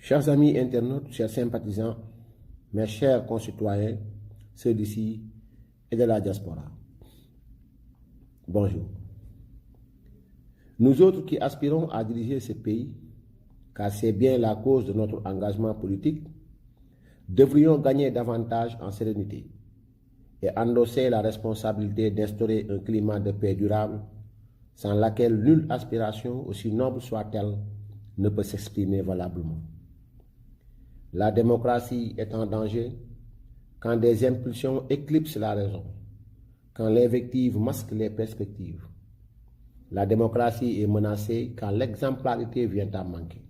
Chers amis internautes, chers sympathisants, mes chers concitoyens, ceux d'ici et de la diaspora, bonjour. Nous autres qui aspirons à diriger ce pays, car c'est bien la cause de notre engagement politique, devrions gagner davantage en sérénité et endosser la responsabilité d'instaurer un climat de paix durable sans laquelle nulle aspiration, aussi noble soit-elle, ne peut s'exprimer valablement. La démocratie est en danger quand des impulsions éclipsent la raison, quand l'invective masque les perspectives. La démocratie est menacée quand l'exemplarité vient à manquer,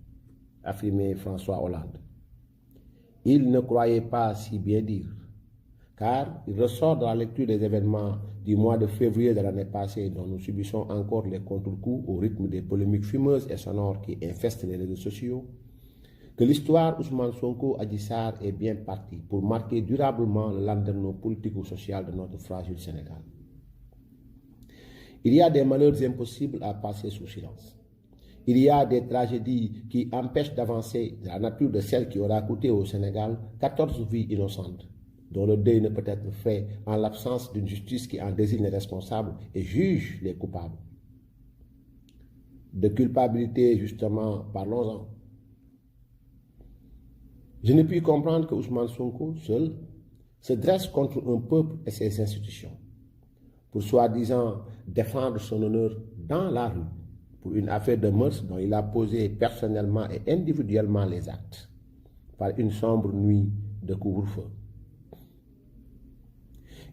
affirmait François Hollande. Il ne croyait pas si bien dire, car il ressort de la lecture des événements du mois de février de l'année passée dont nous subissons encore les contre-coups au rythme des polémiques fumeuses et sonores qui infestent les réseaux sociaux, que l'histoire Ousmane Sonko Adji Sarr est bien partie pour marquer durablement le landerneau politico-social de notre fragile Sénégal. Il y a des malheurs impossibles à passer sous silence. Il y a des tragédies qui empêchent d'avancer de la nature de celle qui aura coûté au Sénégal 14 vies innocentes, dont le deuil ne peut être fait en l'absence d'une justice qui en désigne les responsables et juge les coupables. De culpabilité, justement, parlons-en. Je ne puis comprendre que Ousmane Sonko, seul, se dresse contre un peuple et ses institutions, pour soi-disant défendre son honneur dans la rue, pour une affaire de mœurs dont il a posé personnellement et individuellement les actes, par une sombre nuit de couvre-feu.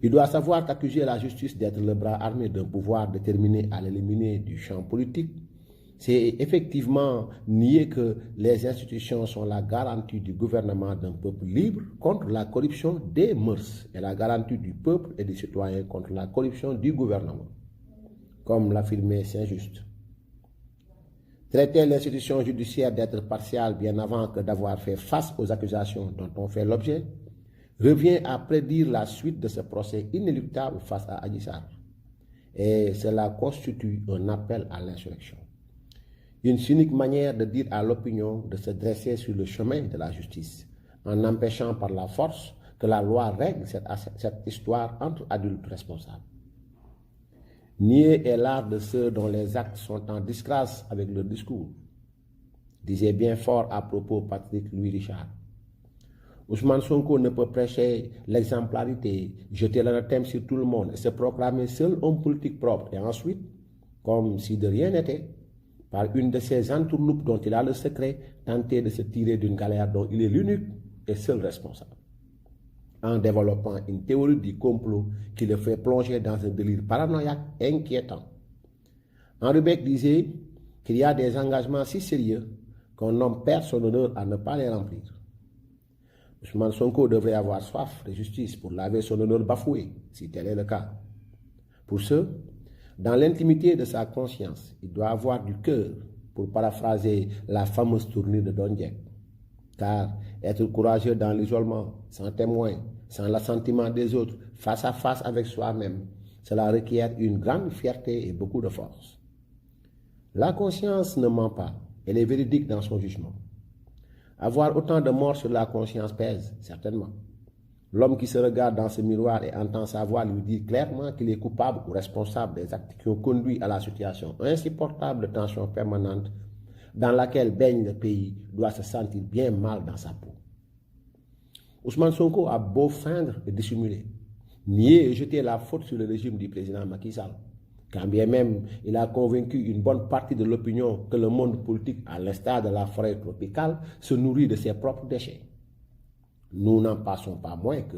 Il doit savoir qu'accuser la justice d'être le bras armé d'un pouvoir déterminé à l'éliminer du champ politique, c'est effectivement nier que les institutions sont la garantie du gouvernement d'un peuple libre contre la corruption des mœurs et la garantie du peuple et des citoyens contre la corruption du gouvernement, comme l'affirmait Saint-Just. Traiter l'institution judiciaire d'être partiale bien avant que d'avoir fait face aux accusations dont on fait l'objet revient à prédire la suite de ce procès inéluctable face à Adji Sarr. Et cela constitue un appel à l'insurrection. Une cynique manière de dire à l'opinion de se dresser sur le chemin de la justice, en empêchant par la force que la loi règle cette histoire entre adultes responsables. Nier est l'art de ceux dont les actes sont en disgrâce avec leur discours, disait bien fort à propos Patrick Louis Richard. Ousmane Sonko ne peut prêcher l'exemplarité, jeter l'anathème sur tout le monde et se proclamer seul homme politique propre et ensuite, comme si de rien n'était, par une de ces entourloupes dont il a le secret, tenter de se tirer d'une galère dont il est l'unique et seul responsable, en développant une théorie du complot qui le fait plonger dans un délire paranoïaque inquiétant. Henri Beck disait qu'il y a des engagements si sérieux qu'un homme perd son honneur à ne pas les remplir. Ousmane Sonko devrait avoir soif de justice pour laver son honneur bafoué, si tel est le cas. Pour ce, dans l'intimité de sa conscience, il doit avoir du cœur, pour paraphraser la fameuse tournure de Don Dieng. Car être courageux dans l'isolement, sans témoin, sans l'assentiment des autres, face à face avec soi-même, cela requiert une grande fierté et beaucoup de force. La conscience ne ment pas, elle est véridique dans son jugement. Avoir autant de morts sur la conscience pèse, certainement. L'homme qui se regarde dans ce miroir et entend sa voix lui dire clairement qu'il est coupable ou responsable des actes qui ont conduit à la situation insupportable de tension permanente dans laquelle baigne le pays doit se sentir bien mal dans sa peau. Ousmane Sonko a beau feindre et dissimuler, nier et jeter la faute sur le régime du président Macky Sall, quand bien même il a convaincu une bonne partie de l'opinion que le monde politique, à l'instar de la forêt tropicale, se nourrit de ses propres déchets. Nous n'en passons pas moins que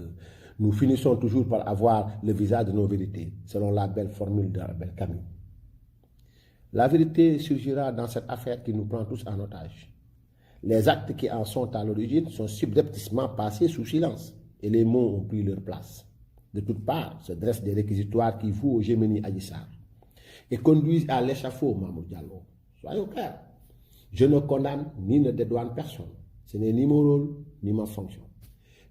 nous finissons toujours par avoir le visage de nos vérités, selon la belle formule d'Albert Camus. La vérité surgira dans cette affaire qui nous prend tous en otage. Les actes qui en sont à l'origine sont subrepticement passés sous silence et les mots ont pris leur place. De toutes parts se dressent des réquisitoires qui vouent au Gémeni Adji Sarr et conduisent à l'échafaud Mamour Diallo. Soyons clairs, je ne condamne ni ne dédouane personne. Ce n'est ni mon rôle ni ma fonction.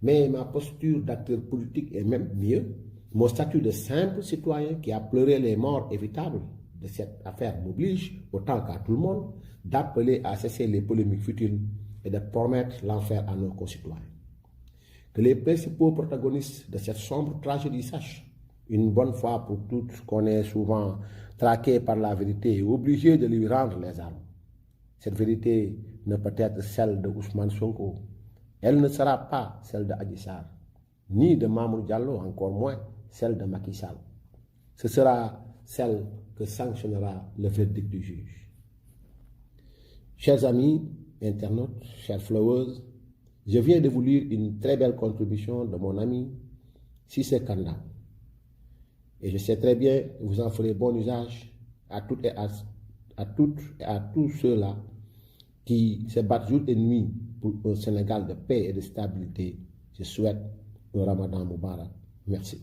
Mais ma posture d'acteur politique est même mieux. Mon statut de simple citoyen qui a pleuré les morts évitables de cette affaire m'oblige, autant qu'à tout le monde, d'appeler à cesser les polémiques futiles et de promettre l'enfer à nos concitoyens. Que les principaux protagonistes de cette sombre tragédie sachent, une bonne fois pour toutes, qu'on est souvent traqué par la vérité et obligé de lui rendre les armes. Cette vérité ne peut être celle de Ousmane Sonko. Elle ne sera pas celle de Adji Sarr, ni de Mamour Diallo, encore moins celle de Macky Sall. Ce sera celle que sanctionnera le verdict du juge. Chers amis, internautes, chers followers, je viens de vous lire une très belle contribution de mon ami Cissé Kanda. Et je sais très bien que vous en ferez bon usage à toutes et à tous ceux-là qui se battent jour et nuit pour un Sénégal de paix et de stabilité. Je souhaite un Ramadan Moubarak. Merci.